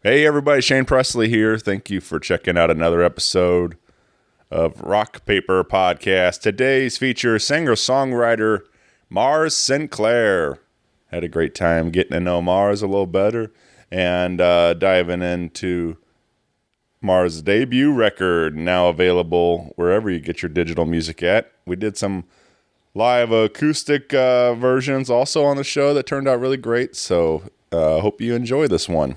Hey everybody, Shane Presley here. Thank you for checking out another episode of Rock Paper Podcast. Today's feature, Singer Songwriter Mars Sinclair. Had a great time getting to know Mars a little better and diving into Mars' debut record, now available wherever you get your digital music at. We did some live acoustic versions also on the show that turned out really great, so hope you enjoy this one.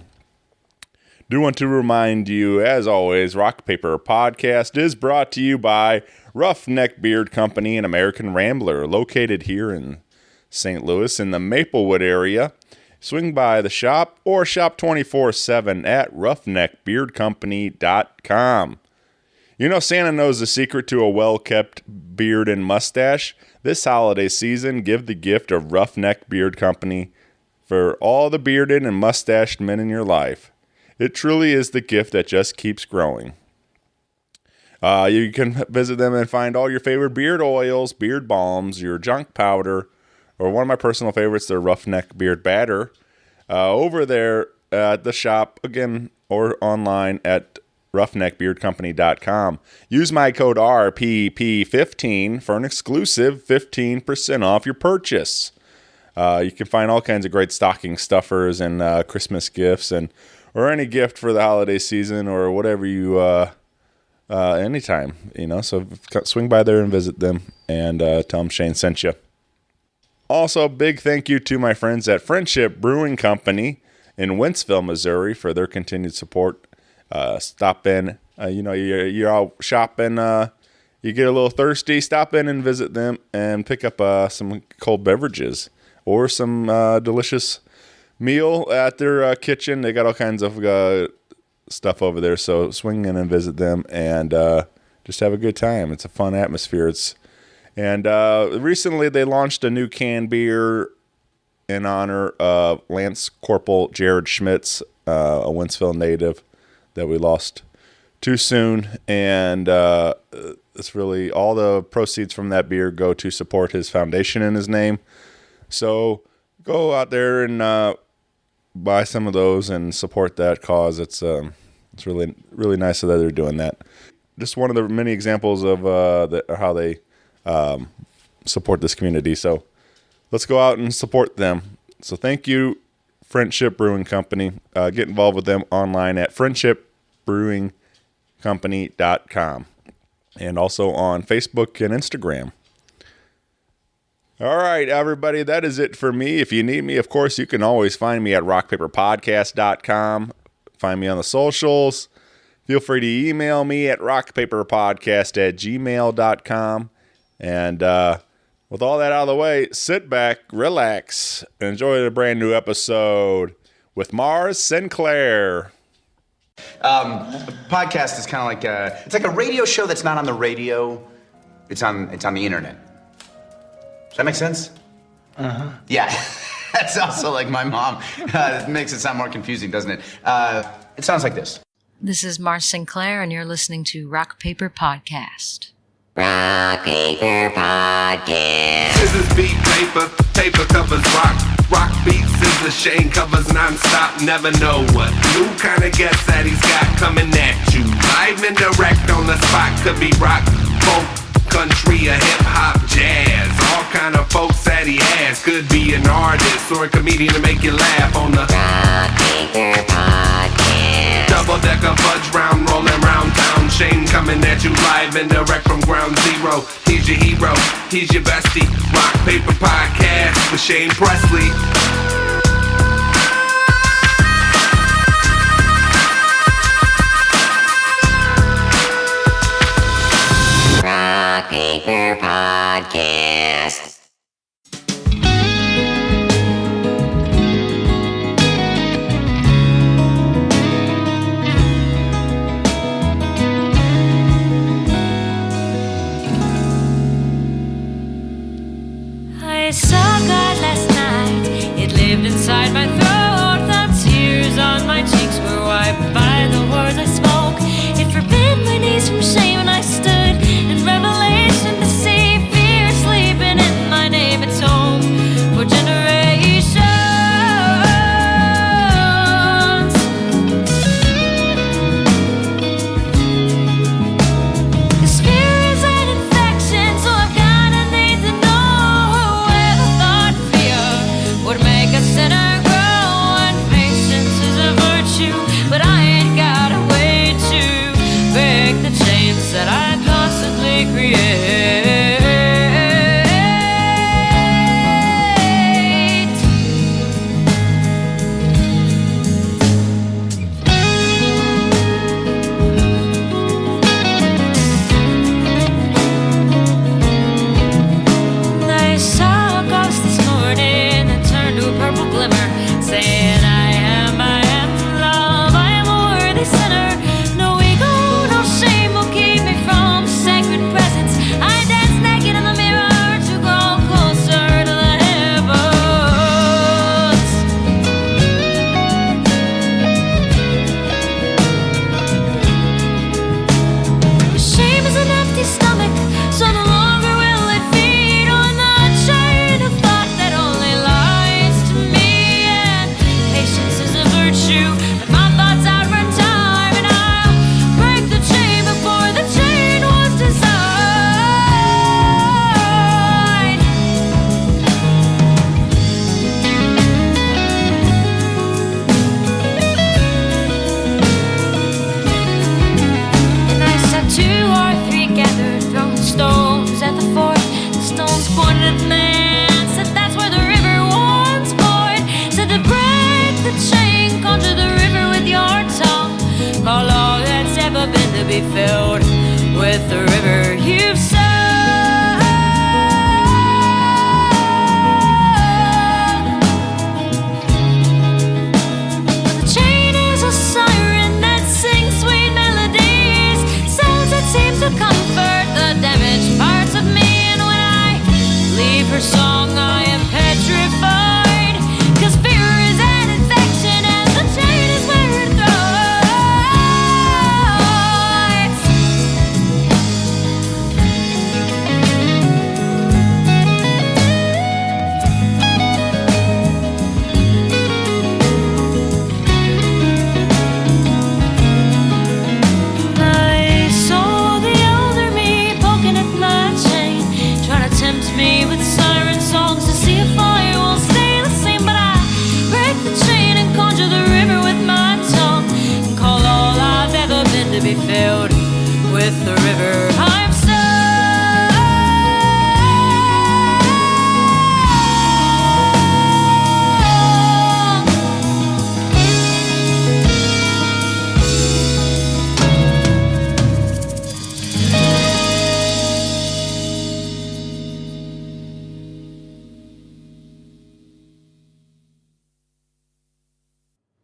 Do want to remind you, as always, Rock Paper Podcast is brought to you by Roughneck Beard Company and American Rambler, located here in St. Louis in the Maplewood area. Swing by the shop or shop 24/7 at roughneckbeardcompany.com. You know, Santa knows the secret to a well-kept beard and mustache. This holiday season, give the gift of Roughneck Beard Company for all the bearded and mustached men in your life. It truly is the gift that just keeps growing. You can visit them and find all your favorite beard oils, beard balms, your junk powder, or one of my personal favorites, their Roughneck Beard Batter, over there at the shop, again, or online at roughneckbeardcompany.com. Use my code RPP15 for an exclusive 15% off your purchase. You can find all kinds of great stocking stuffers and Christmas gifts or any gift for the holiday season or whatever you, anytime, so swing by there and visit them and tell them Shane sent you. Also, big thank you to my friends at Friendship Brewing Company in Wentzville, Missouri for their continued support. Stop in, you're out shopping, you get a little thirsty, stop in and visit them and pick up some cold beverages or some delicious meal at their kitchen. They got all kinds of stuff over there, so swing in and visit them and just have a good time. It's a fun atmosphere. Recently they launched a new canned beer in honor of Lance Corporal Jared Schmitz, a Wentzville native that we lost too soon, and it's really all the proceeds from that beer go to support his foundation in his name. So go out there and buy some of those and support that cause. It's really, really nice that they're doing that. Just one of the many examples of how they support this community. So let's go out and support them. So thank you, Friendship Brewing Company. Get involved with them online at friendshipbrewingcompany.com and also on Facebook and Instagram. All right, everybody, that is it for me. If you need me, of course, you can always find me at rockpaperpodcast.com. Find me on the socials. Feel free to email me at rockpaperpodcast@gmail.com. And with all that out of the way, sit back, relax, and enjoy the brand new episode with Mars Sinclair. Podcast is kind of like it's like a radio show that's not on the radio. It's on the internet. Does that make sense? Uh-huh. Yeah. That's also like my mom. It makes it sound more confusing, doesn't it? It sounds like this. This is Mars Sinclair, and you're listening to Rock Paper Podcast. Rock Paper Podcast. Scissors beat paper, paper covers rock. Rock beats scissors, Shane covers non-stop. Never know what new kind of guest that he's got coming at you. Live and direct on the spot. Could be rock, folk, country, or hip-hop, jazz. All kind of folks that he has. Could be an artist or a comedian to make you laugh on the Rock Paper Podcast. double-decker fudge round, rolling round town. Shane coming at you live and direct from ground zero. He's your hero, he's your bestie. Rock Paper Podcast with Shane Presley. Rock Paper Podcast. I saw God last night. It lived inside my throat. The tears on my cheeks were wiped by the words I spoke. It forbid my knees from shame, and I stood in revelation to see fiercely be filled with the river you've sown. The chain is a siren that sings sweet melodies, sounds that seem to comfort the damaged parts of me. And when I leave her song, I am petrified, 'cause fear is an infection and the chain is where it thrives. I saw the elder me poking at my chain, trying to tempt me with siren songs to see if I will stay the same. But I break the chain and conjure the river with my tongue, and call all I've ever been to be filled with the river I've sown.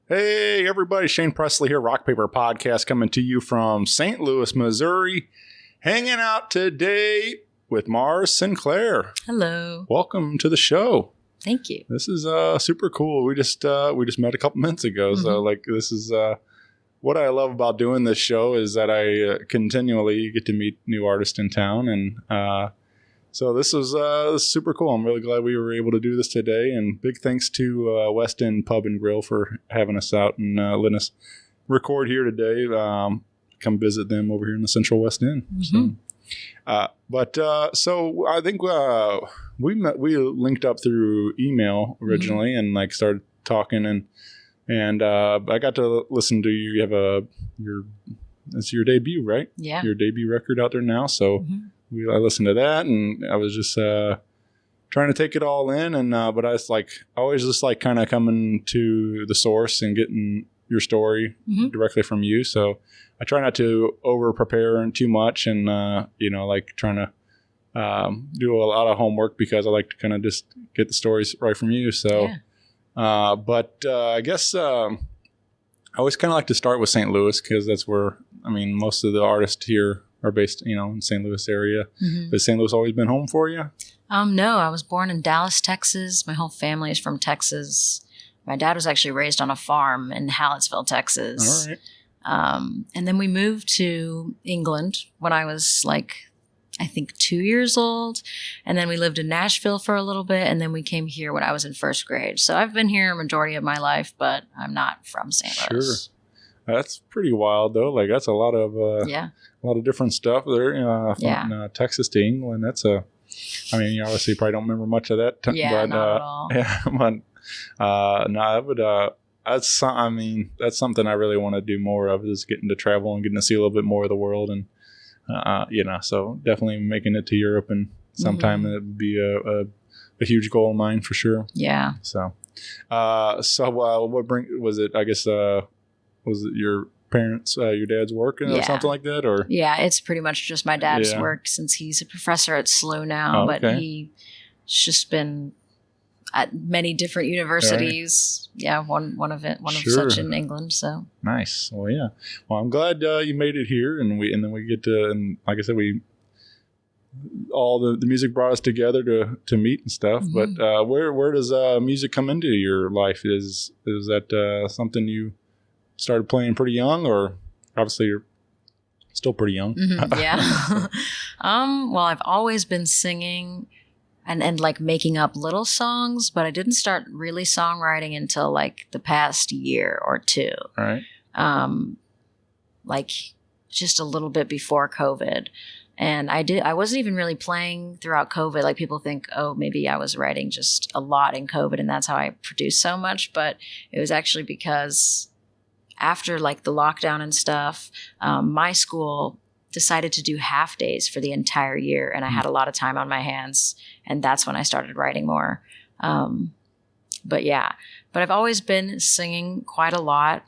Hey, everybody. Shane Presley here, Rock Paper Podcast, coming to you from St. Louis, Missouri. Hanging out today with Mars Sinclair. Hello. Welcome to the show. Thank you. This is super cool. We just met a couple minutes ago. So, this is what I love about doing this show is that I continually get to meet new artists in town. And so this is super cool. I'm really glad we were able to do this today. And big thanks to West End Pub and Grill for having us out and letting us record here today. Come visit them over here in the Central West End. So I think we linked up through email originally and started talking and I got to listen to you. You have it's your debut, right? Yeah. Your debut record out there now. So I listened to that and I was just trying to take it all in. And but I was always just kind of coming to the source and getting your story directly from you. So I try not to over prepare and too much and trying to do a lot of homework because I like to kind of just get the stories right from you. So I guess I always kind of like to start with St. Louis because that's where most of the artists here are based in St. Louis area. Has St. Louis always been home for you? No, I was born in Dallas, Texas. My whole family is from Texas. My dad was actually raised on a farm in Hallettsville, Texas. All right. And then we moved to England when I was I think 2 years old. And then we lived in Nashville for a little bit. And then we came here when I was in first grade. So I've been here a majority of my life, but I'm not from St. Louis. Sure. That's pretty wild though. That's a lot of different stuff there. From Texas to England. That's you obviously probably don't remember much of that. Not at all. Yeah, but that's something I really want to do more of is getting to travel and getting to see a little bit more of the world and so definitely making it to Europe and sometime it would be a huge goal of mine for sure. Yeah. So what was it? I guess was it your parents, your dad's work or something like that, or? Yeah, it's pretty much just my dad's work since he's a professor at SLU now, but he's just been at many different universities. Right. Yeah, one of such in England. So nice. Well, yeah. Well, I'm glad you made it here, and then we get to, and like I said, all the music brought us together to meet and stuff. But where does music come into your life? Is that something you started playing pretty young, or obviously you're still pretty young? Yeah. Well, I've always been singing and making up little songs, but I didn't start really songwriting until the past year or two. All right. Just a little bit before COVID. And I wasn't even really playing throughout COVID. People think, oh, maybe I was writing just a lot in COVID and that's how I produced so much. But it was actually because after the lockdown and stuff, my school decided to do half days for the entire year. And I had a lot of time on my hands. And that's when I started writing more. But I've always been singing quite a lot,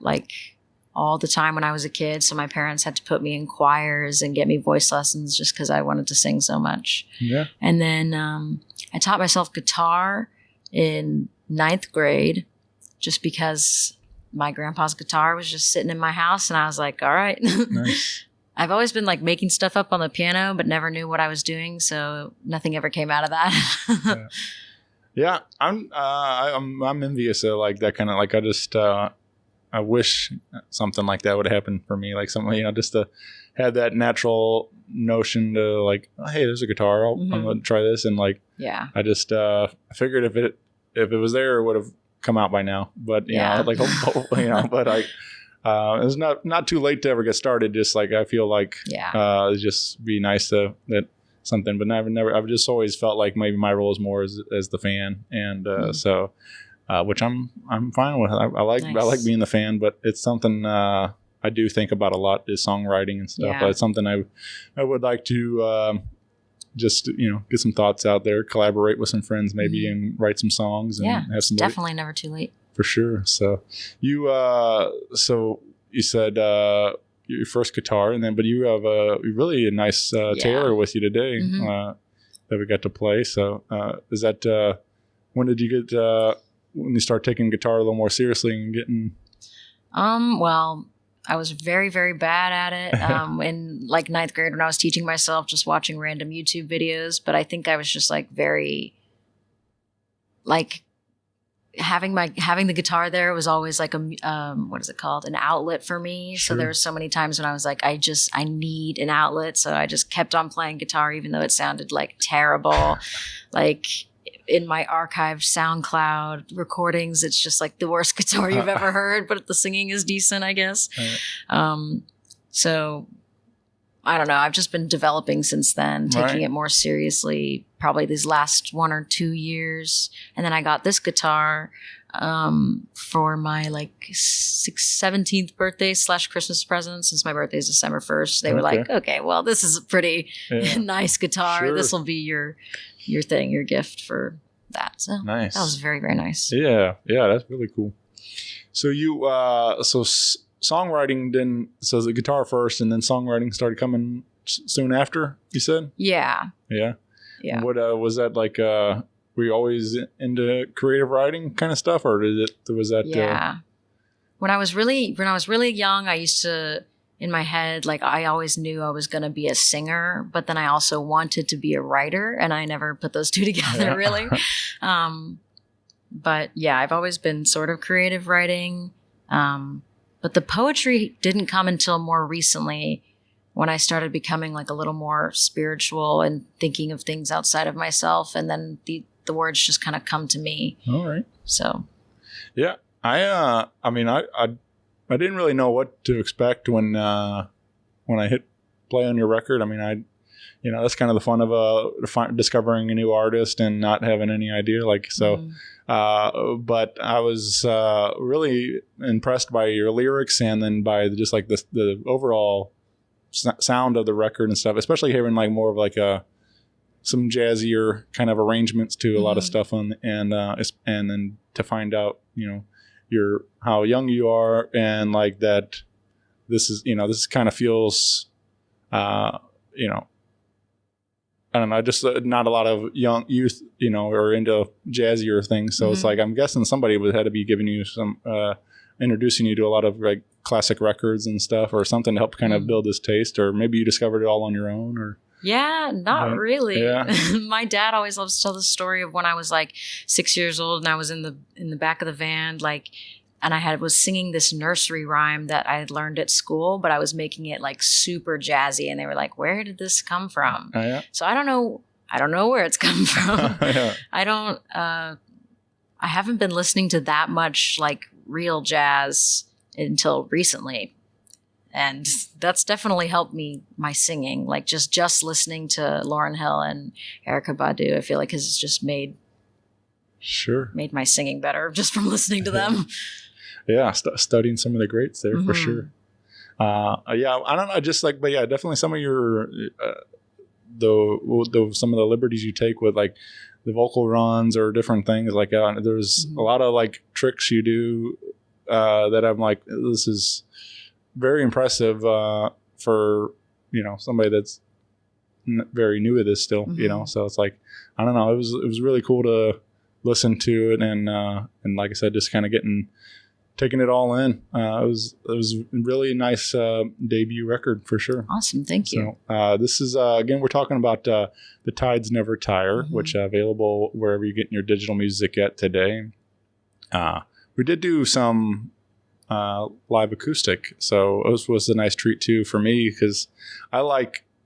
all the time when I was a kid. So my parents had to put me in choirs and get me voice lessons just because I wanted to sing so much. Yeah. And then I taught myself guitar in 9th grade just because my grandpa's guitar was just sitting in my house. And I was like, all right. Nice. I've always been like making stuff up on the piano, but never knew what I was doing. So nothing ever came out of that. Yeah. I'm envious of like that kind of like, I wish something like that would happen for me. Like something, just to have that natural notion to like, oh, hey, there's a guitar. I'm going to try this. And like, Yeah. I just figured if it was there, it would have come out by now. But like, but it's not too late to ever get started. Just like, I feel like, it'd just be nice to that something, but I've just always felt like maybe my role is more as the fan. And, so, which I'm fine with. I like being the fan, but it's something I do think about a lot is songwriting and stuff. But it's something I would like to just get some thoughts out there, collaborate with some friends maybe, and write some songs and have some. Definitely never too late for sure. So you said your first guitar, but you have really a nice Taylor with you today that we got to play. So is that when did you get? When you start taking guitar a little more seriously and getting? Well, I was very, very bad at it in like 9th grade when I was teaching myself, just watching random YouTube videos. But I think I was just like very, like having the guitar there was always like what is it called? An outlet for me. Sure. So there were so many times when I was like, I need an outlet. So I just kept on playing guitar, even though it sounded like terrible. Like in my archived SoundCloud recordings, it's just like the worst guitar you've ever heard, but the singing is decent, I guess. Right. So I don't know. I've just been developing since then, taking it more seriously, probably these last 1 or 2 years. And then I got this guitar for my like 17th birthday / Christmas present. Since my birthday is December 1st, they were like, okay, well, this is a pretty nice guitar. Sure. This will be your thing, your gift for that. So nice. That was very, very nice. Yeah, that's really cool. So you, songwriting so the guitar first, and then songwriting started coming soon after, you said? Yeah. Yeah. Yeah. What was that like? Were you always into creative writing kind of stuff, or was that? Yeah. When I was really young, I used to, in my head, like I always knew I was going to be a singer, but then I also wanted to be a writer, and I never put those two together really. But yeah, I've always been sort of creative writing. But the poetry didn't come until more recently, when I started becoming like a little more spiritual and thinking of things outside of myself. And then the words just kind of come to me. All right. So. Yeah. I didn't really know what to expect when I hit play on your record. I mean, that's kind of the fun of discovering a new artist and not having any idea. Like, so, but I was really impressed by your lyrics, and then by just like the overall sound of the record and stuff, especially hearing like more of like some jazzier kind of arrangements to a lot of stuff and then to find out, how young you are, and like that this kind of feels, I don't know, just not a lot of young youth, are into jazzier things. So it's like, I'm guessing somebody had to be giving you some, introducing you to a lot of like classic records and stuff, or something to help kind of build this taste, or maybe you discovered it all on your own, or. Yeah, not really. Yeah. My dad always loves to tell the story of when I was like 6 years old and I was in the back of the van, like, and I was singing this nursery rhyme that I had learned at school, but I was making it like super jazzy, and they were like, "Where did this come from?" Oh, yeah. So I don't know where it's come from. Yeah. I haven't been listening to that much like real jazz until recently. And that's definitely helped my singing. Like just listening to Lauryn Hill and Erykah Badu, I feel like has just made my singing better just from listening to them. Yeah, studying some of the greats there for sure. I don't know, just like, but yeah, definitely some of your some of the liberties you take with like the vocal runs or different things like there's a lot of like tricks you do that I'm like, this is very impressive for somebody that's very new at this still. So it's like, I don't know, it was really cool to listen to it, and like I said, just kind of taking it all in. It was a really nice debut record for sure. Awesome, thank you. So this is again, we're talking about The Tides Never Tire, which available wherever you're getting your digital music at today. We did do some live acoustic, so this was a nice treat too for me, because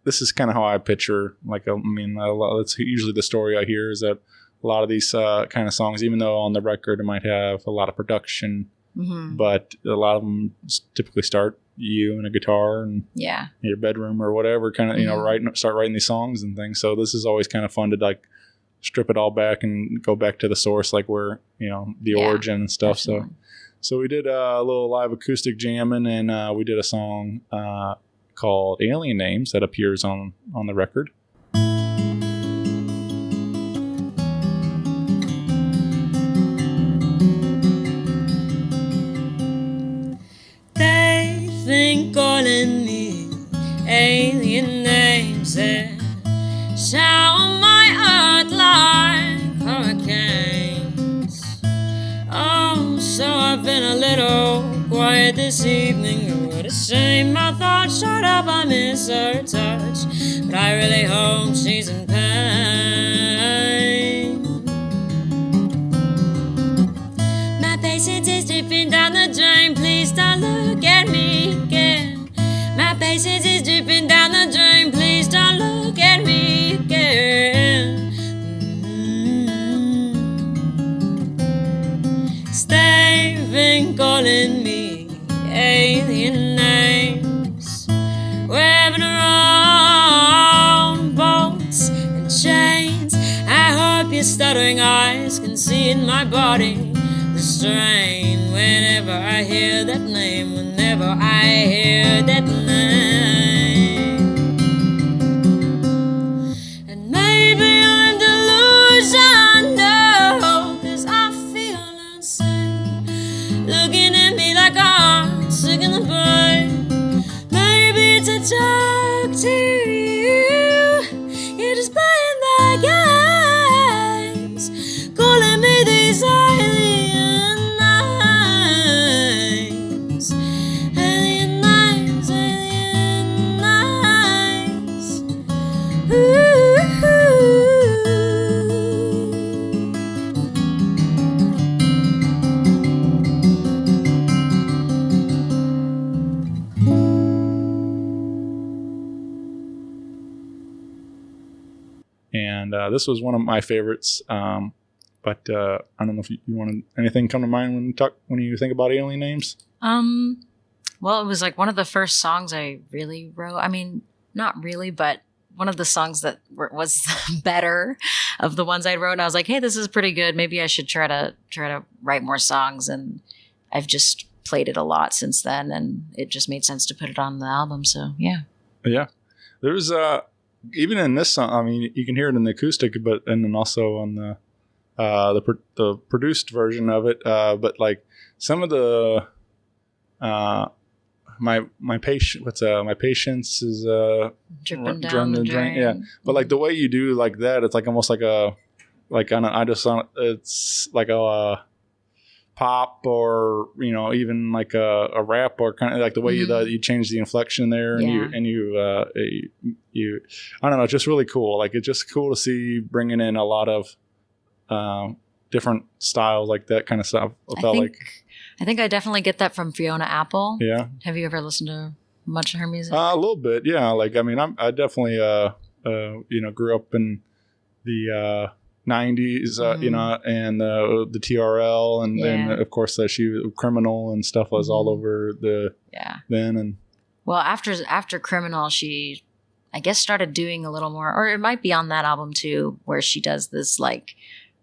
this is kind of how I picture, that's usually the story I hear, is that a lot of these kind of songs, even though on the record it might have a lot of production, but a lot of them typically start you and a guitar and in your bedroom or whatever, kind of start writing these songs and things. So this is always kind of fun to like strip it all back and go back to the source, like where the origin and stuff. Definitely. So we did a little live acoustic jamming, and we did a song called Alien Names that appears on the record. They think calling me alien names and shower my earth like hurricanes. Oh, so I've been a little quiet this evening. Oh, what a shame, my thoughts shut up, I miss her touch, but I really hope she's in pain. My patience is dripping down the drain, please don't look at me again. My patience is dripping down the drain, please don't look at me again. They've been calling me alien names, waving around boats and chains. I hope your stuttering eyes can see in my body the strain whenever I hear that name, whenever I hear that name. And maybe I'm delusional, 'cause I feel insane, looking at me like I'm sick in the brain. Maybe it's a joke to you, you're just playing my games, calling me these alien names. Alien names, alien names. Ooh. And this was one of my favorites. But I don't know if you want anything come to mind when you think about alien names. Well, it was like one of the first songs I really wrote. I mean, not really, but one of the songs that was better of the ones I wrote. And I was like, hey, this is pretty good. Maybe I should try to write more songs. And I've just played it a lot since then, and it just made sense to put it on the album. So yeah. Yeah, there's even in this song. I mean, you can hear it in the acoustic, and then also on the produced version of it. But like some of the my patience is dripping down the drain. Yeah, but like the way you do like that, it's like almost like it's like a pop, or even like a rap, or kind of like the way you change the inflection there, and you I don't know, it's just really cool. Like it's just cool to see bringing in a lot of different styles like that kind of stuff. I think I definitely get that from Fiona Apple. Yeah. Have you ever listened to much of her music? A little bit, yeah. Like I mean, I definitely grew up in the 90s, and the TRL, and then of course she Criminal and stuff was all over then. And well, after Criminal, she I guess started doing a little more, or it might be on that album too, where she does this like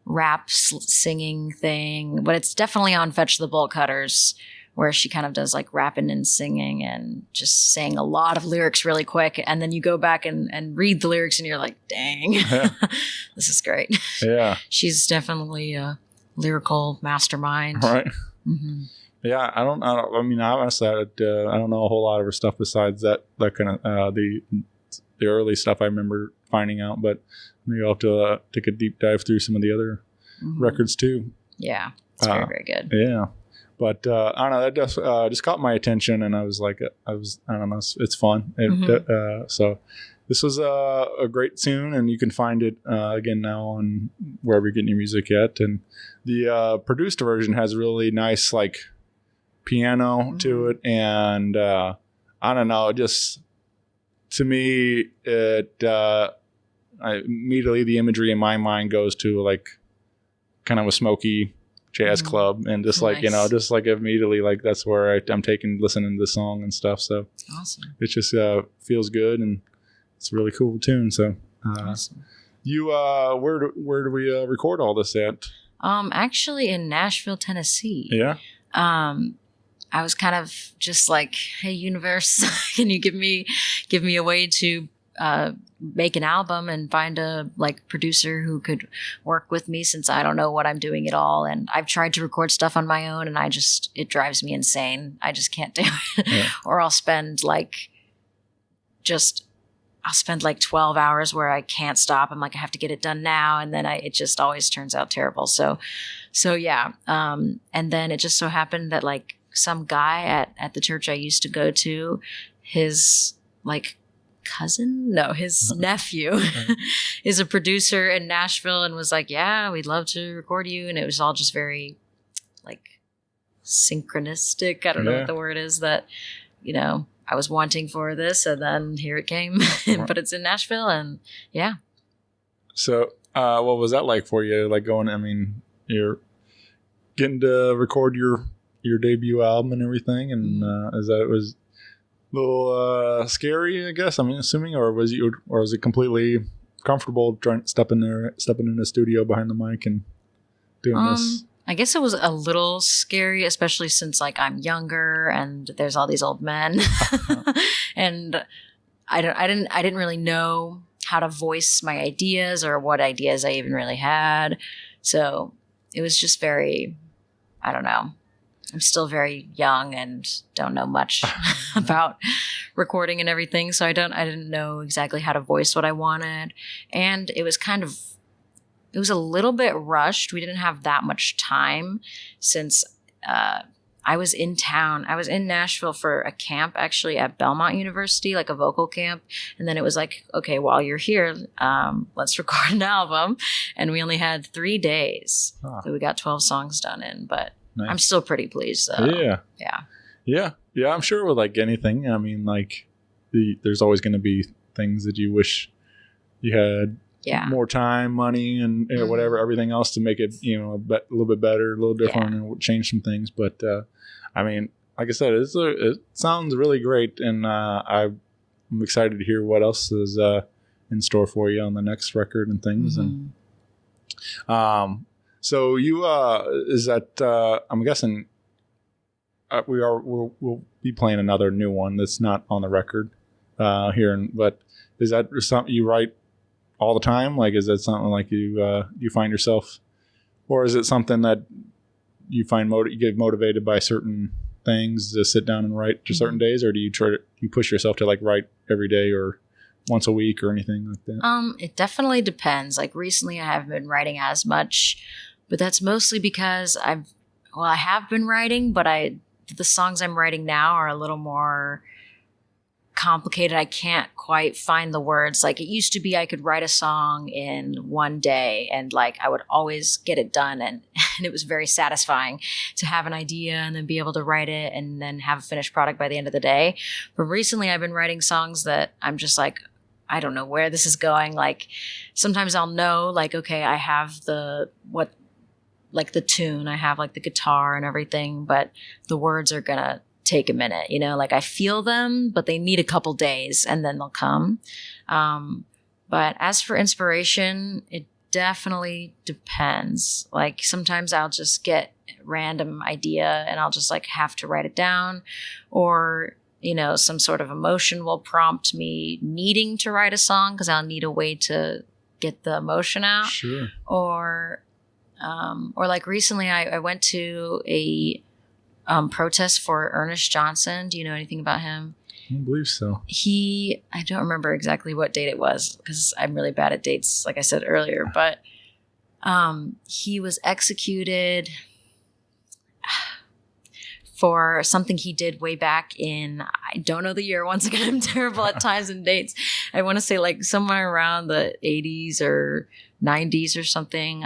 rap singing thing, but it's definitely on Fetch the Bolt Cutters, where she kind of does like rapping and singing and just saying a lot of lyrics really quick. And then you go back and read the lyrics and you're like, dang, this is great. Yeah. She's definitely a lyrical mastermind. Right. Mm-hmm. Yeah, I don't. I mean, honestly, I don't know a whole lot of her stuff besides that kind of the early stuff I remember finding out. But maybe I'll have to take a deep dive through some of the other records too. Yeah, it's very, very good. Yeah, but I don't know. That just caught my attention, and I was like, I don't know. It's fun. So this was a great tune, and you can find it again now on wherever you're getting your music at. And the produced version has really nice like piano to it, and I don't know, just to me it immediately the imagery in my mind goes to like kind of a smoky jazz club, and just like just like immediately like that's where I'm listening to the song and stuff. So awesome. It just feels good, and it's a really cool tune. So Awesome. You where do we record all this at? Actually in Nashville, Tennessee. Yeah. I was kind of just like, hey, universe, can you give me a way to make an album and find a like producer who could work with me, since I don't know what I'm doing at all. And I've tried to record stuff on my own, and it drives me insane. I just can't do it. Yeah. Or I'll spend like 12 hours where I can't stop. I'm like, I have to get it done now. And then it just always turns out terrible. So yeah. And then it just so happened that like some guy at the church I used to go to, his like his nephew is a producer in Nashville, and was like, yeah, we'd love to record you. And it was all just very like synchronistic. I don't know what the word is, that, I was wanting for this, and then here it came. But it's in Nashville, and yeah. So what was that like for you? Like going, I mean, you're getting to record your debut album and everything, and was a little scary, I guess. I mean, assuming, or was it completely comfortable stepping in the studio behind the mic and doing this? I guess it was a little scary, especially since like I'm younger and there's all these old men, and I didn't really know how to voice my ideas or what ideas I even really had. So it was just very, I don't know. I'm still very young and don't know much about recording and everything. So I didn't know exactly how to voice what I wanted. And it was a little bit rushed. We didn't have that much time, since I was in town. I was in Nashville for a camp actually at Belmont University, like a vocal camp. And then it was like, okay, while you're here, let's record an album. And we only had 3 days. So we got 12 songs done in, but nice. I'm still pretty pleased though. Yeah. I'm sure with like anything, I mean, like there's always going to be things that you wish you had more time, money, and whatever, everything else to make it, a little bit better, a little different, and change some things. But I mean, like I said, it sounds really great, and I'm excited to hear what else is in store for you on the next record and things. And so you is that I'm guessing we'll be playing another new one that's not on the record here, but is that something you write all the time? Like, is that something like you find yourself, or is it something that you find you get motivated by certain things to sit down and write to certain days, or do you push yourself to like write every day or once a week or anything like that? It definitely depends. Like recently I haven't been writing as much, but that's mostly because I have been writing, but the songs I'm writing now are a little more complicated. I can't quite find the words. Like it used to be I could write a song in one day, and like I would always get it done, and it was very satisfying to have an idea and then be able to write it and then have a finished product by the end of the day. But recently I've been writing songs that I'm just like, I don't know where this is going. Like sometimes I'll know like, okay, I have the tune, I have like the guitar and everything, but the words are gonna take a minute, like I feel them, but they need a couple days and then they'll come. But as for inspiration, it definitely depends. Like sometimes I'll just get a random idea and I'll just like have to write it down, or some sort of emotion will prompt me needing to write a song because I'll need a way to get the emotion out. Sure. Or like recently I went to a protest for Ernest Johnson. Do you know anything about him? I don't believe so. I don't remember exactly what date it was because I'm really bad at dates, like I said earlier, but he was executed for something he did way back in, I don't know the year. Once again, I'm terrible at times and dates. I want to say like somewhere around the 80s or 90s or something.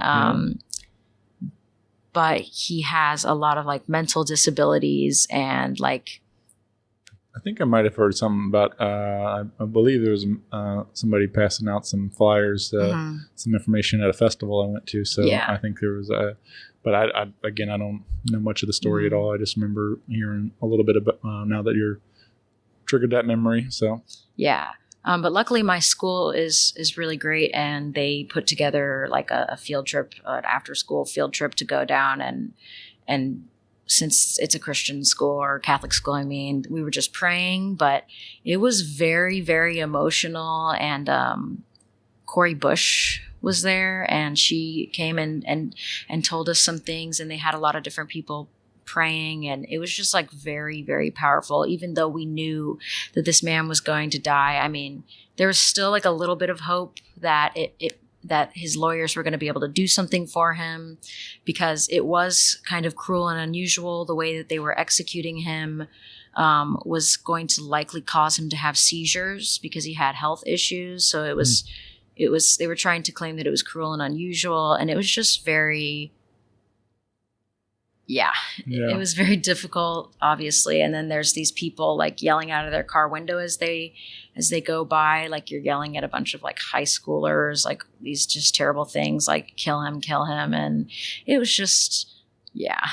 But he has a lot of like mental disabilities and like, I think I might have heard something about. I believe there was somebody passing out some flyers, some information at a festival I went to. So Yeah. I think there was a. But I don't know much of the story at all. I just remember hearing a little bit about now that you're triggered that memory. So yeah. But luckily my school is really great, and they put together like a field trip, an after school field trip to go down and since it's a Christian school or Catholic school, I mean, we were just praying, but it was very, very emotional. And Corey Bush was there, and she came and told us some things, and they had a lot of different people praying, and it was just like very, very powerful. Even though we knew that this man was going to die, I mean, there was still like a little bit of hope that that his lawyers were going to be able to do something for him, because it was kind of cruel and unusual. The way that they were executing him was going to likely cause him to have seizures because he had health issues. So it was, they were trying to claim that it was cruel and unusual. And it was just very, it was very difficult, obviously. And then there's these people like yelling out of their car window as they go by, like you're yelling at a bunch of like high schoolers, like these just terrible things, like kill him. And it was just, yeah.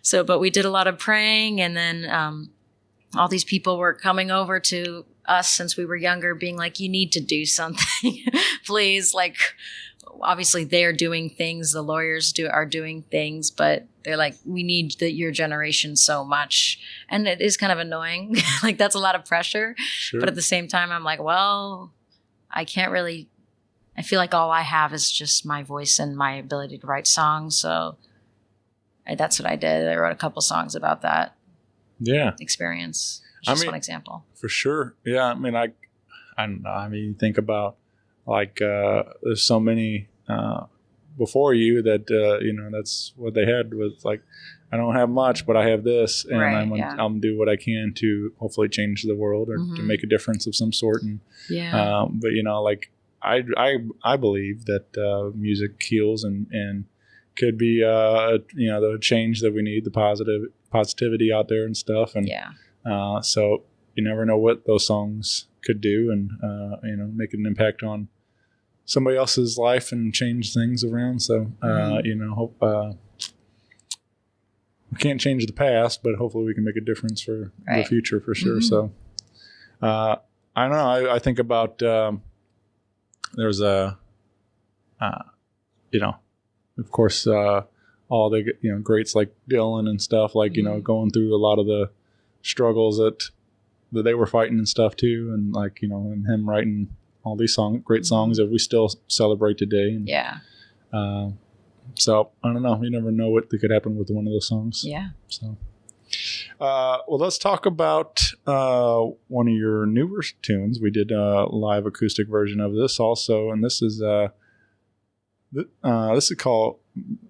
So, but we did a lot of praying, and then all these people were coming over to us since we were younger, being like, you need to do something, please. Like, obviously they're doing things, the lawyers are doing things, but they're like, we need your generation so much. And it is kind of annoying. Like, that's a lot of pressure. Sure. But at the same time, I'm like, well, I feel like all I have is just my voice and my ability to write songs. So that's what I did. I wrote a couple songs about that experience. Just one example. For sure. Yeah. I mean, I don't know. I mean, you think about like, there's so many, before you that, that's what they had with like, I don't have much, but I have this, and I'm gonna do what I can to hopefully change the world or to make a difference of some sort. And, but like I believe that, music heals and could be, the change that we need, the positivity out there and stuff. And, so you never know what those songs could do, and, make an impact on somebody else's life and change things around. So, hope, we can't change the past, but hopefully we can make a difference for the future for sure. So, I don't know. I think about, there's a, of course, all the, greats like Dylan and stuff, like, going through a lot of the struggles that they were fighting and stuff too. And like, and him writing all these great songs that we still celebrate today. And, so I don't know. You never know what could happen with one of those songs. Yeah. So, well, let's talk about one of your newer tunes. We did a live acoustic version of this also, and this is called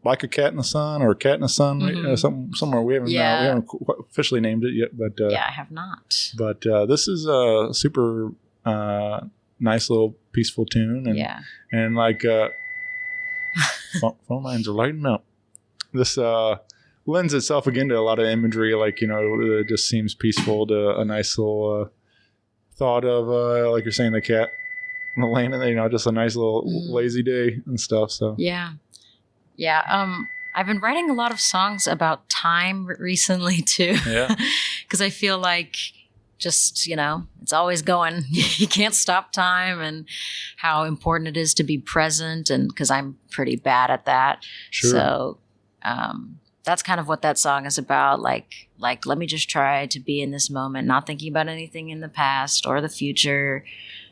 "Like a Cat in the Sun" or "Cat in the Sun," right? Somewhere we haven't officially named it yet, but I have not. But this is a super nice little peaceful tune, and like phone lines are lighting up. This lends itself again to a lot of imagery, like it just seems peaceful, to a nice little thought of like you're saying, the cat in the lane, and just a nice little lazy day and stuff. So I've been writing a lot of songs about time recently too, because I feel like just, it's always going. You can't stop time, and how important it is to be present, and because I'm pretty bad at that. Sure. So that's kind of what that song is about. Like let me just try to be in this moment, not thinking about anything in the past or the future,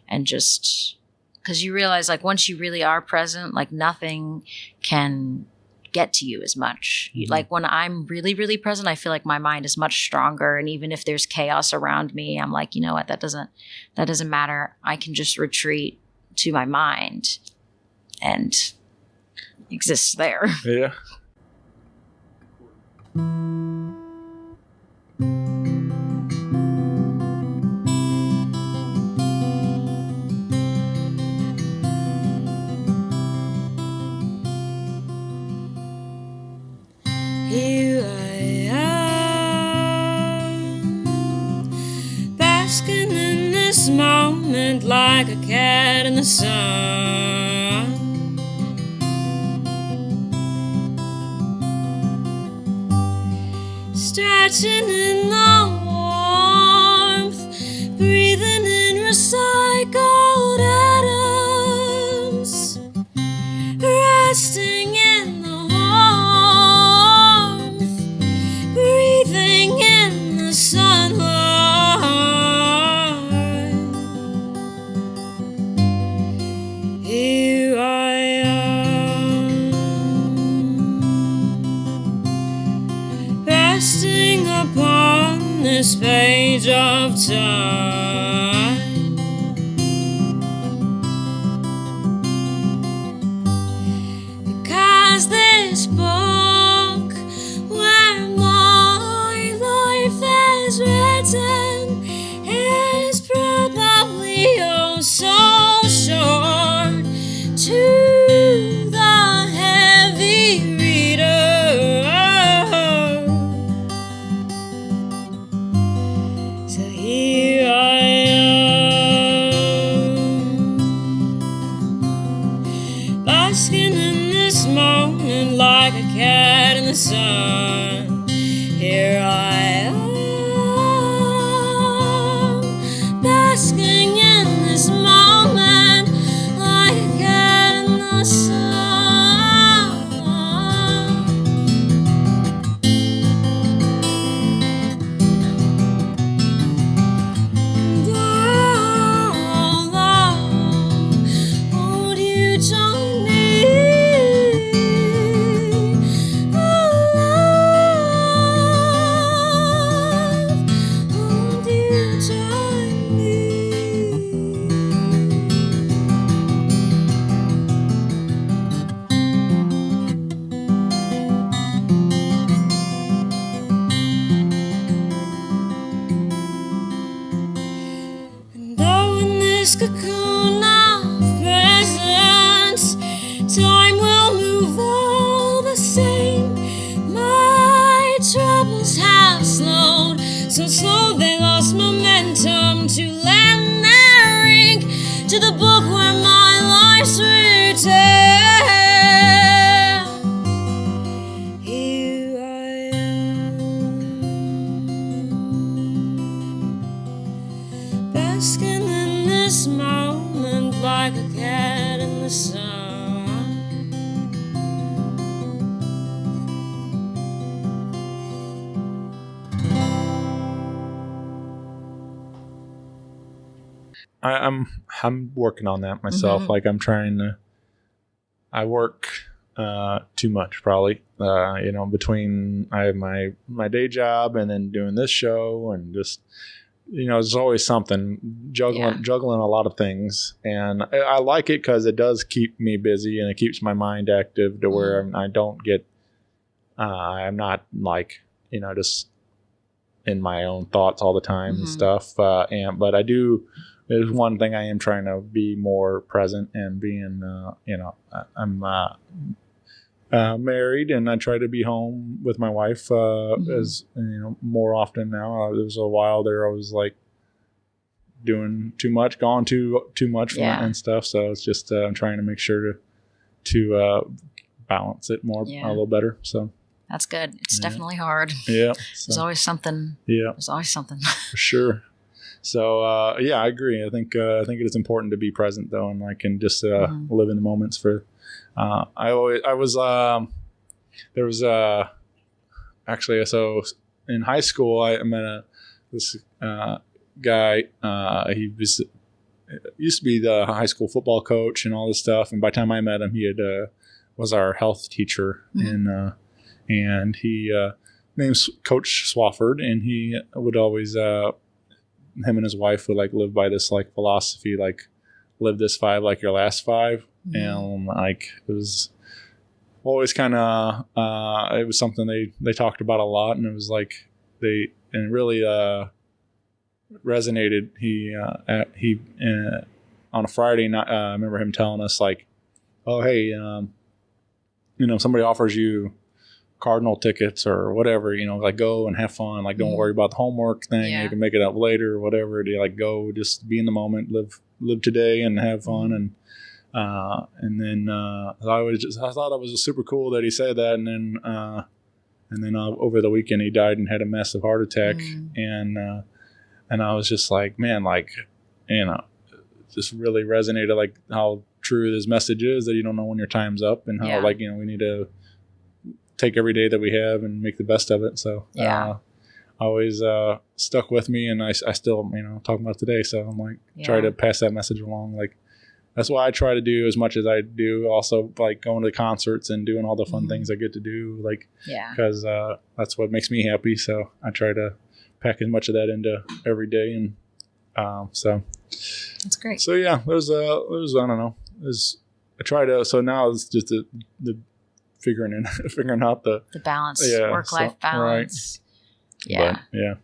and just because you realize, like, once you really are present, like nothing can get to you as much. Like when I'm really, really present, I feel like my mind is much stronger. And even if there's chaos around me, I'm like, you know what, that doesn't matter. I can just retreat to my mind and exist there. Yeah. Here I am, basking in this moment like a cat in the sun. Stretching in the warmth, breathing in recycled atoms, resting in the warmth, breathing in the sunlight. Here I am, resting upon this page of time. Because this book, where my life is written, is probably oh so short to the heavy reader. So here I am, basking in this moment like a cat in the sun. Here I am, basking in this moment like a cat in the sun. Won't you join me? Oh, love, won't you join me? And though in this cocoon of presence, time will move all the same. My troubles have slowed, so slow they lost momentum to lend their ink to the book where my life's written. Here I am, basking in this moment like a cat in the sun. I'm working on that myself. Like I'm trying to. I work too much probably. Between I have my day job and then doing this show and just there's always something juggling a lot of things, and I like it because it does keep me busy and it keeps my mind active to where I don't get. I'm not like just in my own thoughts all the time and stuff. But I do. There's one thing I am trying to be more present and being, I'm married and I try to be home with my wife as more often now. There was a while there I was like doing too much, gone too much from it and stuff. So it's just I'm trying to make sure to balance it more a little better. So That's good. It's definitely hard. Yeah. There's always something. Yeah. There's always something. For sure. So I agree. I think it is important to be present though, and I can just live in the moments. For actually, so in high school I met this guy. He used to be the high school football coach and all this stuff. And by the time I met him, he had was our health teacher, and he name's Coach Swafford, and he would always him and his wife would like live by this like philosophy, like live this 5 like your last 5, and like it was always kind of it was something they talked about a lot, and it was like and really resonated. He on a Friday night, I remember him telling us like, oh hey, somebody offers you Cardinal tickets or whatever, like go and have fun, like don't worry about the homework thing. You can make it up later or whatever. Do like go, just be in the moment, live today and have fun. And then I thought it was super cool that he said that. And then over the weekend he died and had a massive heart attack. And I was just like, man, like, just really resonated, like how true this message is, that you don't know when your time's up, and how like, we need to take every day that we have and make the best of it. So always stuck with me, and I still talk about it today. So I'm like try to pass that message along. Like that's why I try to do as much as I do. Also like going to the concerts and doing all the fun things I get to do, like because that's what makes me happy. So I try to pack as much of that into every day, and so that's great. So yeah, there's I don't know. I try to. So now it's just the figuring out the balance, work-life balance. Right. Yeah. But, yeah.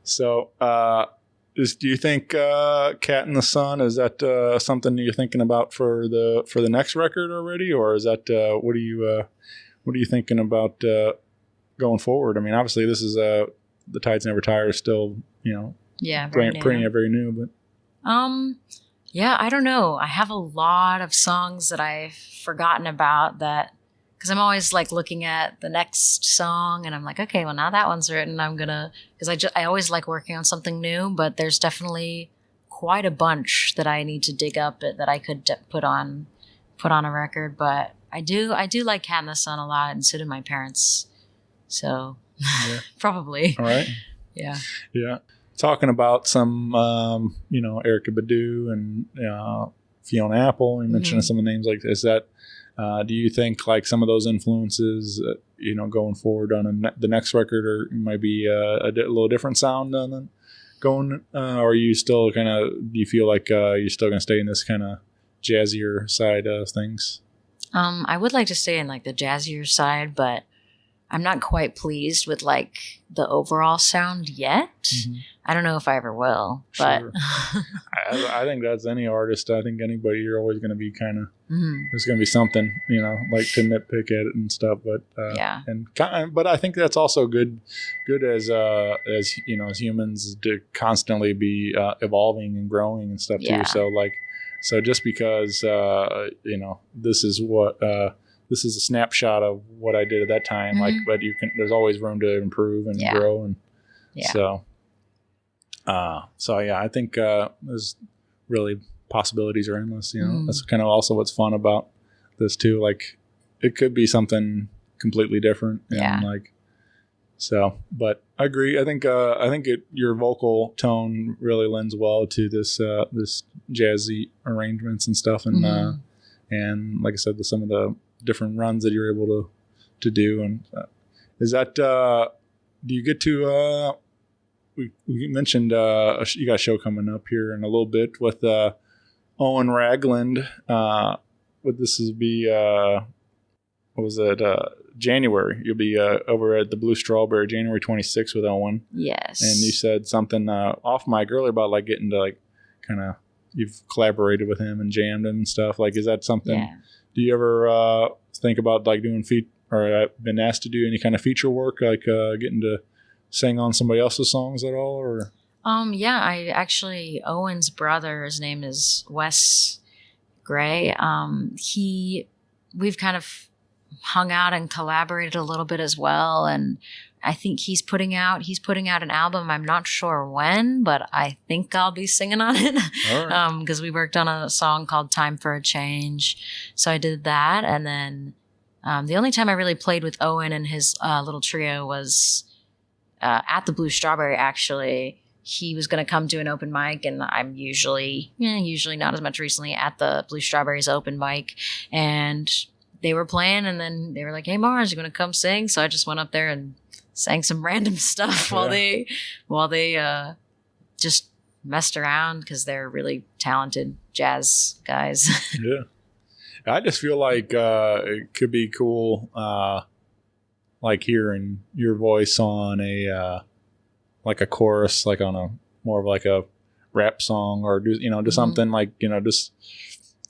So, do you think "Cat in the Sun" is that something you're thinking about for the next record already, or is that what are you thinking about going forward? I mean, obviously, this is "The Tides Never Tire" is still very new, but I don't know. I have a lot of songs that I've forgotten about because I'm always like looking at the next song and I'm like, okay, well now that one's written, because I always like working on something new, but there's definitely quite a bunch that I need to dig up that I could put on a record. But I do like Cat in the Sun a lot, and so do my parents. So probably. All right. Yeah. Yeah. Talking about some, Erykah Badu and Fiona Apple, and mentioning some of the names like this. That do you think like some of those influences, going forward on the next record, or might be a little different sound than going? Or are you still kind of? Do you feel like you're still going to stay in this kind of jazzier side of things? I would like to stay in like the jazzier side, but I'm not quite pleased with like the overall sound yet. I don't know if I ever will, but sure. I think that's any artist. I think anybody, you're always going to be kind of, there's going to be something, like to nitpick at it and stuff, but, but I think that's also good as humans to constantly be, evolving and growing and stuff too. So just because, this is what, this is a snapshot of what I did at that time. Like, but there's always room to improve and grow. And so yeah, I think, there's really possibilities are endless, that's kind of also what's fun about this too. Like it could be something completely different. And but I agree. I think your vocal tone really lends well to this jazzy arrangements and stuff. And, and like I said, some of the different runs that you're able to do. And is that do you get to we mentioned you got a show coming up here in a little bit with Owen Ragland. Would this be what was it, January? You'll be over at the Blue Strawberry January 26th with Owen. Yes. And you said something off mic earlier about like getting to like kind of, you've collaborated with him and jammed him and stuff. Like, is that something, do you ever think about like doing or been asked to do any kind of feature work, like getting to sing on somebody else's songs at all? Or I actually, Owen's brother, his name is Wes Gray. We've kind of hung out and collaborated a little bit as well, and I think he's putting out an album. I'm not sure when, but I think I'll be singing on it. All right. Because we worked on a song called Time for a Change. So I did that. And then the only time I really played with Owen and his little trio was at the Blue Strawberry, actually. He was going to come to an open mic, and I'm usually not as much recently, at the Blue Strawberry's open mic. And they were playing, and then they were like, "Hey Mars, you gonna come sing?" So I just went up there and sang some random stuff while they just messed around, because they're really talented jazz guys. Yeah. I just feel like it could be cool, like hearing your voice on a like a chorus, like on a more of like a rap song, or do something like just.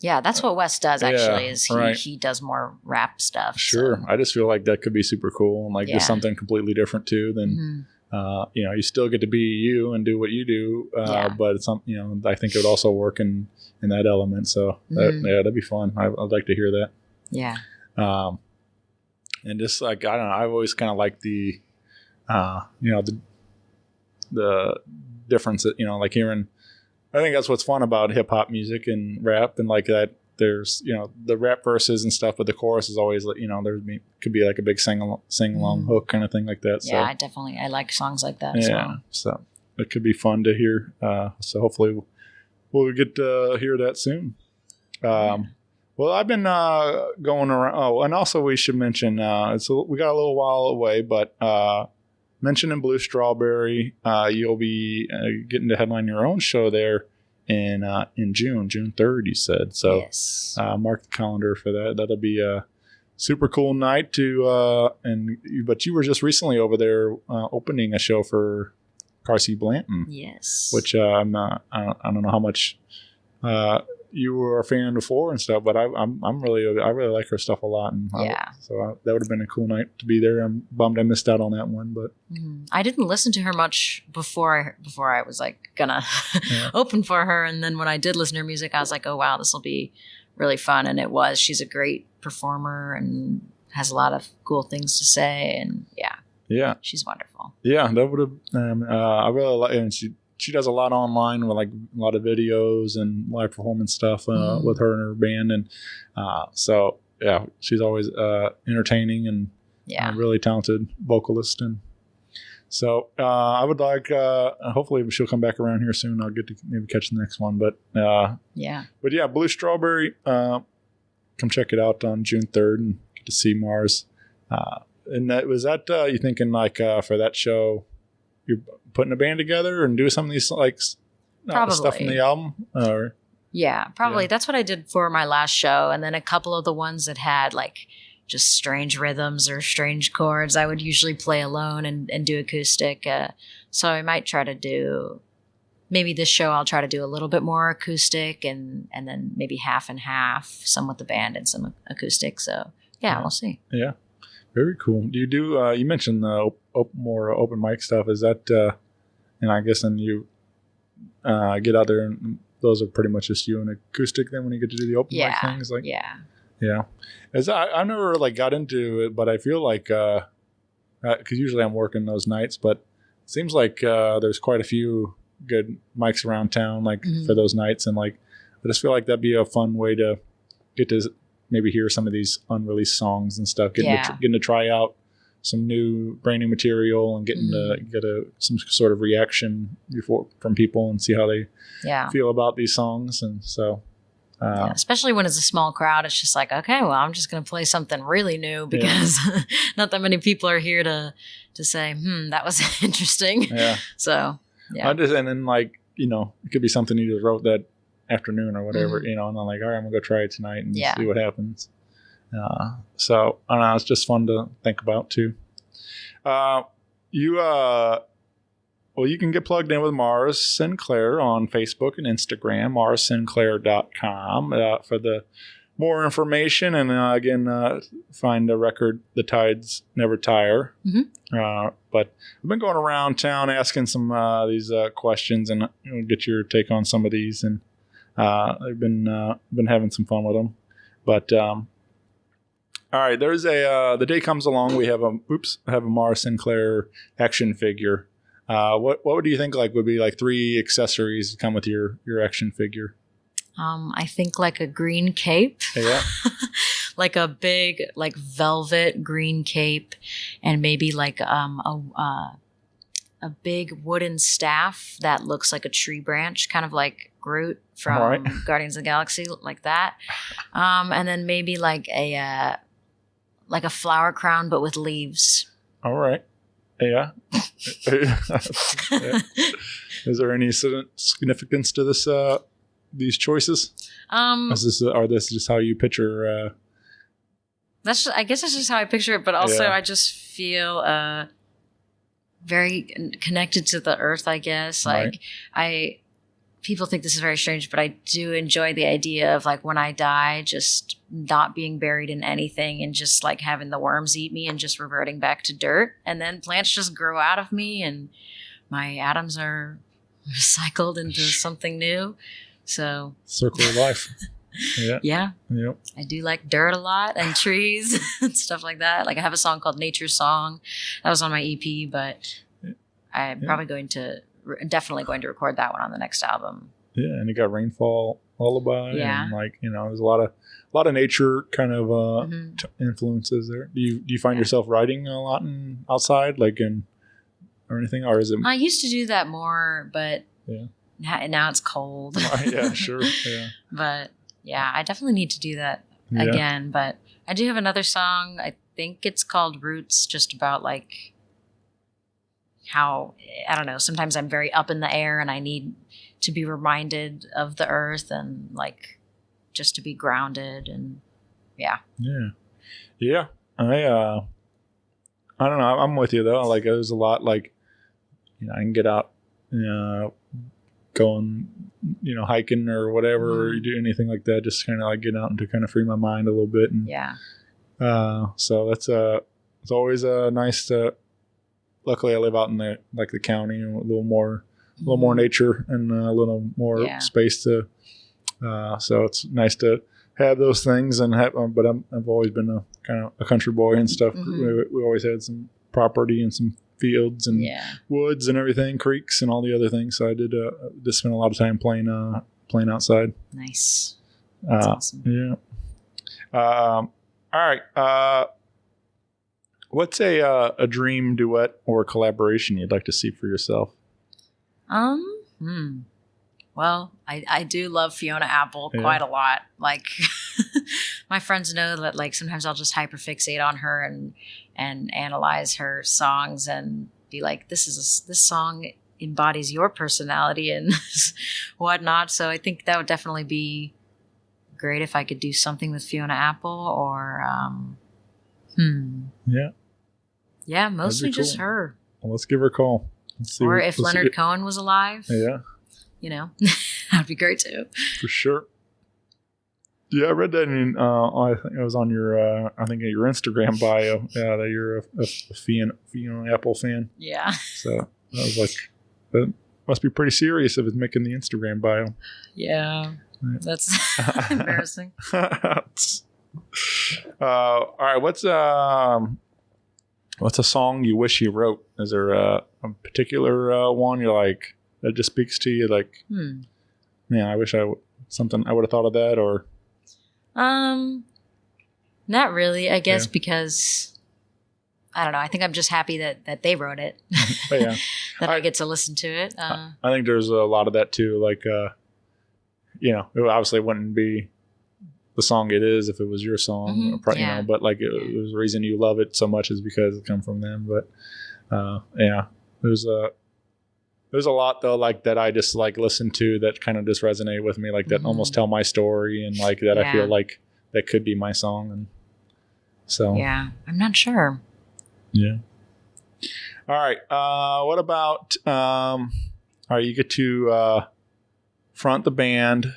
Yeah, that's what Wes does actually. Is right. he does more rap stuff. Sure, So. I just feel like that could be super cool, and like just something completely different too. Than you still get to be you and do what you do, but it's something I think it would also work in that element. So that'd be fun. I'd like to hear that. Yeah. And just like I don't know, I've always kind of liked the the difference that like hearing. I think that's what's fun about hip hop music and rap, and like that. There's the rap verses and stuff, but the chorus is always there could be like a big sing along hook kind of thing like that. Yeah, so, I like songs like that as well. So it could be fun to hear. So hopefully we'll get to hear that soon. Well, I've been going around. Oh, and also we should mention we got a little while away, but mentioning Blue Strawberry, you'll be getting to headline your own show there in June 3rd, you said. So yes. Mark the calendar for that. That'll be a super cool night but you were just recently over there opening a show for Carsey Blanton. Yes. Which I don't know how much you were a fan before and stuff, but I really like her stuff a lot, and so that would have been a cool night to be there. I'm bummed I missed out on that one, but I didn't listen to her much before I was like gonna open for her, and then when I did listen to her music, I was like, oh wow, this will be really fun, and it was. She's a great performer and has a lot of cool things to say, and yeah, she's wonderful. Yeah, that would have. I really like, and she does a lot online with like a lot of videos and live performance stuff with her and her band, and so she's always entertaining and a really talented vocalist, and so I would like hopefully she'll come back around here soon. I'll get to maybe catch the next one, but Blue Strawberry, come check it out on June 3rd and get to see Mars. And was that you thinking like for that show? You're putting a band together and do some of these like stuff in the album, or probably. That's what I did for my last show, and then a couple of the ones that had like just strange rhythms or strange chords, I would usually play alone and do acoustic. So I might try to do maybe this show. I'll try to do a little bit more acoustic, and then maybe half and half, some with the band and some acoustic. So we'll see. Yeah. Very cool. Do you do? You mentioned the more open mic stuff. Is that? And I guess then you get out there, and those are pretty much just you and acoustic. Then when you get to do the open mic things, like As I never like got into it, but I feel like because usually I'm working those nights, but it seems like there's quite a few good mics around town, like for those nights, and like I just feel like that'd be a fun way to get to maybe hear some of these unreleased songs and stuff, getting to try out some brand new material, and getting to get some sort of reaction from people and see how they feel about these songs. And so especially when it's a small crowd, it's just like, okay, well, I'm just going to play something really new because not that many people are here to say, that was interesting. So and then like it could be something you just wrote that afternoon or whatever, and I'm like, all right, I'm gonna go try it tonight and see what happens. So I don't know, it's just fun to think about too. You can get plugged in with Mars Sinclair on Facebook and Instagram, marssinclair.com for the more information, and again, find the record The Tides Never Tire. But I've been going around town asking some these questions, and get your take on some of these, and I've been having some fun with them. But all right, there's the day comes along, we have a Mars Sinclair action figure. What do you think would be like 3 accessories that come with your action figure? I think like a green cape. Like a big like velvet green cape, and maybe like a big wooden staff that looks like a tree branch, kind of like Groot from Guardians of the Galaxy, like that. And then maybe like a like a flower crown, but with leaves. All right. Yeah. Is there any significance to this? These choices? This just how you picture? I guess that's just how I picture it. But also, Yeah. I just feel very connected to the earth. I guess Right. people think this is very strange, but I do enjoy the idea of like when I die, just not being buried in anything and just like having the worms eat me and just reverting back to dirt. And then plants just grow out of me and my atoms are recycled into something new. So Circle of life. Yeah. yeah, Yep. I do like dirt a lot and trees and stuff like that. Like I have a song called Nature Song. That was on my EP, but I'm probably definitely going to record that one on the next album. Yeah, and you got Rainfall Lullaby, Yeah. and like there's a lot of nature kind of influences there. Do you find yourself writing a lot outside, like or anything, or is it? I used to do that more, but Yeah. now it's cold. Yeah, sure. Yeah. But yeah, I definitely need to do that Yeah. again. But I do have another song. I think it's called Roots, just about like how, I don't know, sometimes I'm very up in the air and I need to be reminded of the earth and like just to be grounded and yeah. Yeah. Yeah. I don't know. I'm with you though. Like there's a lot like, I can get out, going, hiking or whatever, or do anything like that. Just kind of like get out and to kind of free my mind a little bit. And, Yeah. so that's, it's always nice to, luckily I live out in the county, a little more nature and a little more space to, so it's nice to have those things and but I've always been a kind of a country boy and stuff. We always had some property and some fields and woods and everything, creeks and all the other things. So I did just spend a lot of time playing outside. Nice. That's awesome. Yeah. All right. What's a dream duet or collaboration you'd like to see for yourself? Well, I do love Fiona Apple quite a lot. Like my friends know that like sometimes I'll just hyperfixate on her and analyze her songs and be like, this song embodies your personality and whatnot. So I think that would definitely be great if I could do something with Fiona Apple or yeah, mostly cool. just her. Well, let's give her a call. Or if Leonard Cohen was alive. Yeah. That'd be great too. For sure. Yeah, I read that in, I think it was on your, your Instagram bio, that you're a Fiona Apple fan. Yeah. So I was like, that must be pretty serious if it's making the Instagram bio. Yeah. That's embarrassing. All right. What's a song you wish you wrote? Is there a particular one you're like, that just speaks to you? Like, man, I wish I would have thought of that, or not really, I guess, because I don't know. I think I'm just happy that they wrote it. But yeah, that I get to listen to it. I think there's a lot of that too. Like, it obviously wouldn't be the song it is if it was your song, but like it was the reason you love it so much is because it come from them. But there's a lot though, like that I just like listen to that kind of just resonate with me, like that almost tell my story and like that I feel like that could be my song. And so yeah, I'm not sure. Yeah. All right. What about all right, you get to front the band,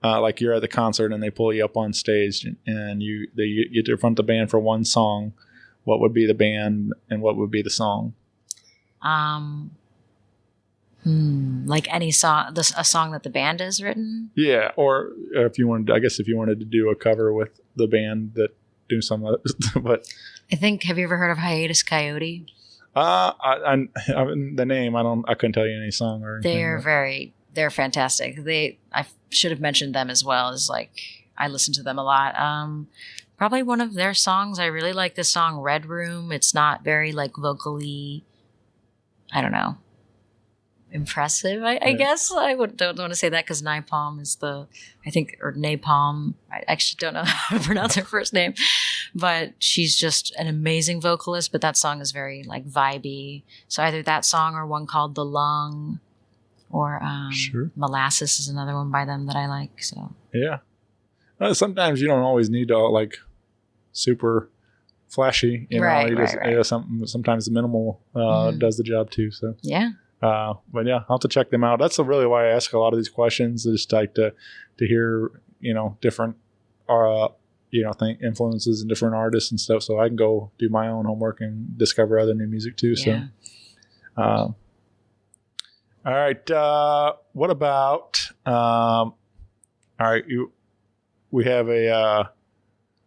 like you're at the concert and they pull you up on stage and they get to front the band for one song. What would be the band and what would be the song? Like any song, a song that the band has written. Yeah, or if you wanted to do a cover with the band that do some of it, but I think. Have you ever heard of Hiatus Coyote? I the name I couldn't tell you any song or anything. They're fantastic. I should have mentioned them as well. As like I listen to them a lot. Probably one of their songs. I really like the song Red Room. It's not very like vocally, I don't know, impressive. I guess I don't want to say that because Napalm is or Napalm. I actually don't know how to pronounce her first name, but she's just an amazing vocalist. But that song is very like vibey. So either that song or one called "The Lung," or "Molasses" is another one by them that I like. So yeah, sometimes you don't always need to like super flashy. You know, right. Sometimes the minimal does the job too. So yeah. But yeah, I'll have to check them out. That's really why I ask a lot of these questions, is just like to hear, different, influences and different artists and stuff, so I can go do my own homework and discover other new music too. Yeah. So, all right. What about, all right, we have a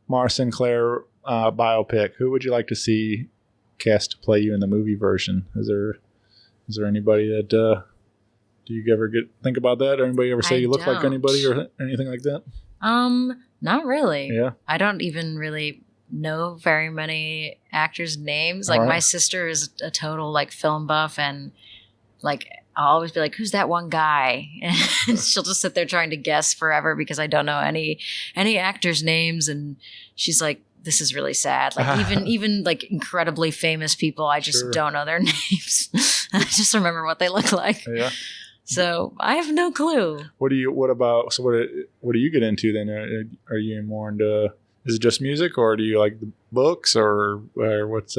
Mars Sinclair biopic. Who would you like to see cast to play you in the movie version? Is there anybody that do you ever think about that? Or anybody ever say you look like anybody or anything like that? Not really. Yeah. I don't even really know very many actors' names. Like my sister is a total like film buff, and like I'll always be like, "Who's that one guy?" And she'll just sit there trying to guess forever because I don't know any actors' names, and she's like, this is really sad. Like even like incredibly famous people, I just don't know their names. I just remember what they look like. Yeah. So I have no clue. What do you get into then? Are you more into, is it just music, or do you like the books, or what's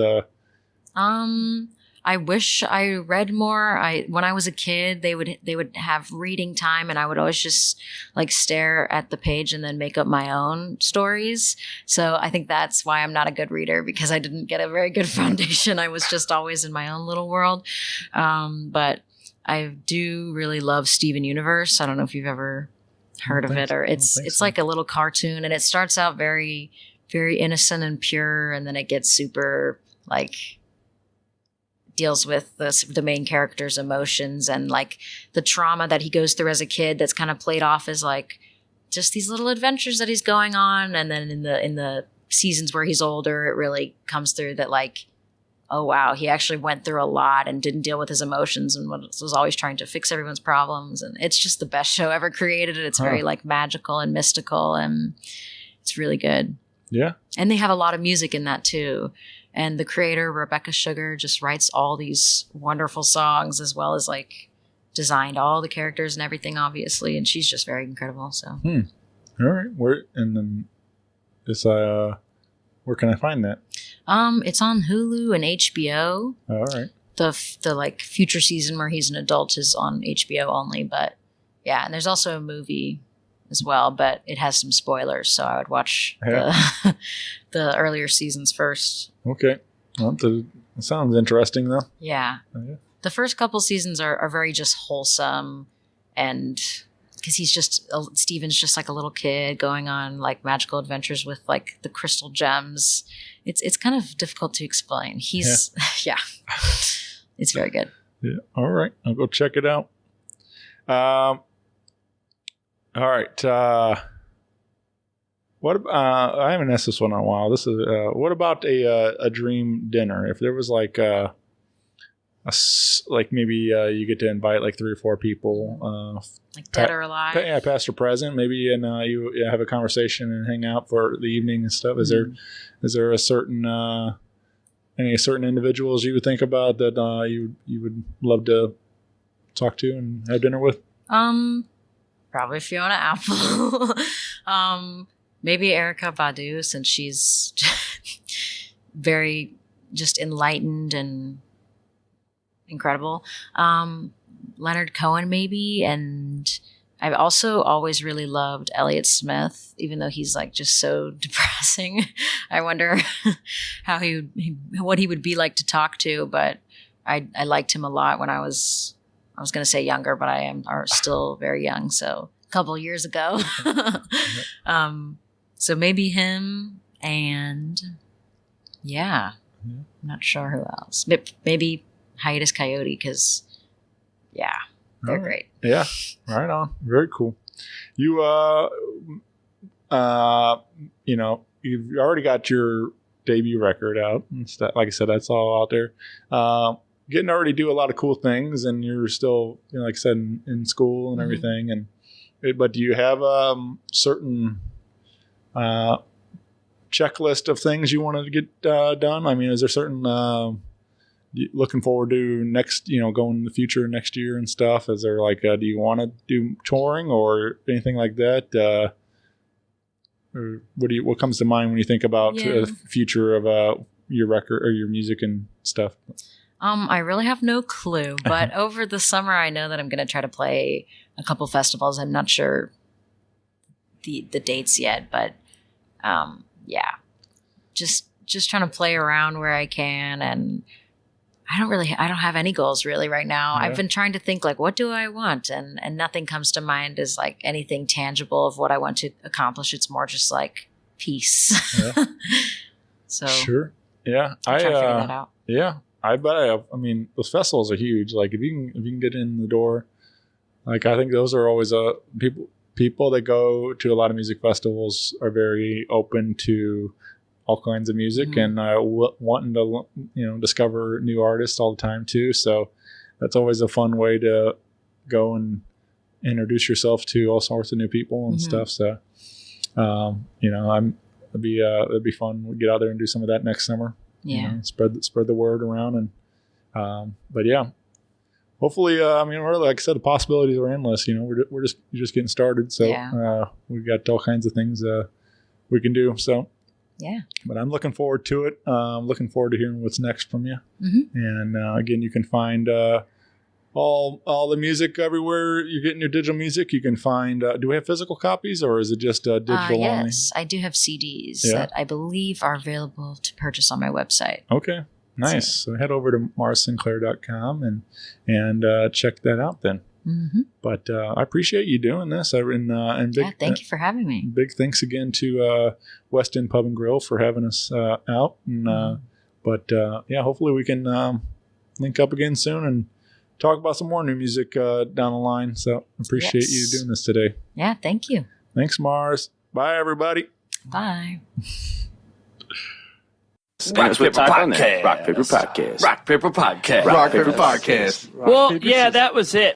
I wish I read more. When I was a kid, they would have reading time, and I would always just like stare at the page and then make up my own stories. So I think that's why I'm not a good reader, because I didn't get a very good foundation. I was just always in my own little world. But I do really love Steven Universe. I don't know if you've ever heard of it, or it's like a little cartoon, and it starts out very, very innocent and pure, and then it gets super like deals with the main character's emotions and like the trauma that he goes through as a kid, that's kind of played off as like just these little adventures that he's going on. And then in the seasons where he's older, it really comes through that like, oh wow, he actually went through a lot and didn't deal with his emotions and was always trying to fix everyone's problems. And it's just the best show ever created. It's very like magical and mystical, and it's really good. Yeah. And they have a lot of music in that too. And the creator, Rebecca Sugar, just writes all these wonderful songs, as well as like designed all the characters and everything, obviously. And she's just very incredible. So, all right. Where can I find that? It's on Hulu and HBO. All right. The like future season where he's an adult is on HBO only, but yeah. And there's also a movie as well, but it has some spoilers, so I would watch the earlier seasons first. Okay. Well, that sounds interesting, though. Yeah. The first couple seasons are very just wholesome, and because Steven's just like a little kid going on like magical adventures with like the crystal gems. It's kind of difficult to explain. He's it's very good. Yeah. All right. I'll go check it out. All right. I haven't asked this one in a while. This is what about a dream dinner? If there was like maybe you get to invite like 3 or 4 people, like dead or alive. Past or present, maybe, and you have a conversation and hang out for the evening and stuff. Is there a certain any certain individuals you would think about that you would love to talk to and have dinner with? Probably Fiona Apple. Maybe Erykah Badu, since she's very just enlightened and incredible. Leonard Cohen, maybe. And I've also always really loved Elliott Smith, even though he's like just so depressing. I wonder what he would be like to talk to, but I liked him a lot when I was going to say younger, but I am still very young. So a couple years ago. So maybe him, and I'm not sure who else. Maybe Hiatus Coyote, because they're great. Yeah, right on. Very cool. You you've already got your debut record out and stuff. Like I said, that's all out there. getting to already do a lot of cool things, and you're still, like I said, in school and everything. But do you have certain checklist of things you wanted to get done? I mean, is there certain looking forward to next, going in the future next year and stuff? Is there like, do you want to do touring or anything like that? Or what comes to mind when you think about the future of your record or your music and stuff? I really have no clue, but over the summer, I know that I'm going to try to play a couple festivals. I'm not sure the dates yet, but just trying to play around where I can. And I don't have any goals really right now. Yeah. I've been trying to think like, what do I want? And nothing comes to mind as like anything tangible of what I want to accomplish. It's more just like peace. Yeah. So sure. Yeah. I'm trying to figure that out. Yeah. I bet I mean, those festivals are huge. Like if you can get in the door, like I think those are always people that go to a lot of music festivals are very open to all kinds of music and wanting to discover new artists all the time too. So that's always a fun way to go and introduce yourself to all sorts of new people and stuff. So it'd be fun. We'll get out there and do some of that next summer. Yeah, spread the word around and but yeah. Hopefully, we're, like I said, the possibilities are endless. We're just getting started. So we've got all kinds of things we can do. So yeah. But I'm looking forward to it. Looking forward to hearing what's next from you. And again, you can find all the music everywhere you're getting your digital music. You can find. Do we have physical copies or is it just digital only? Yes, I do have CDs that I believe are available to purchase on my website. Okay. Nice. So head over to marssinclair.com and check that out then. But I appreciate you doing this. And thank you for having me. Big thanks again to West End Pub and Grill for having us out. And hopefully we can link up again soon and talk about some more new music down the line. So appreciate you doing this today. Yeah, thank you. Thanks, Mars. Bye, everybody. Bye. Rock Paper Podcast. Rock Paper Podcast. Rock Paper Podcast. Rock Paper Podcast. Well, yeah, that was it.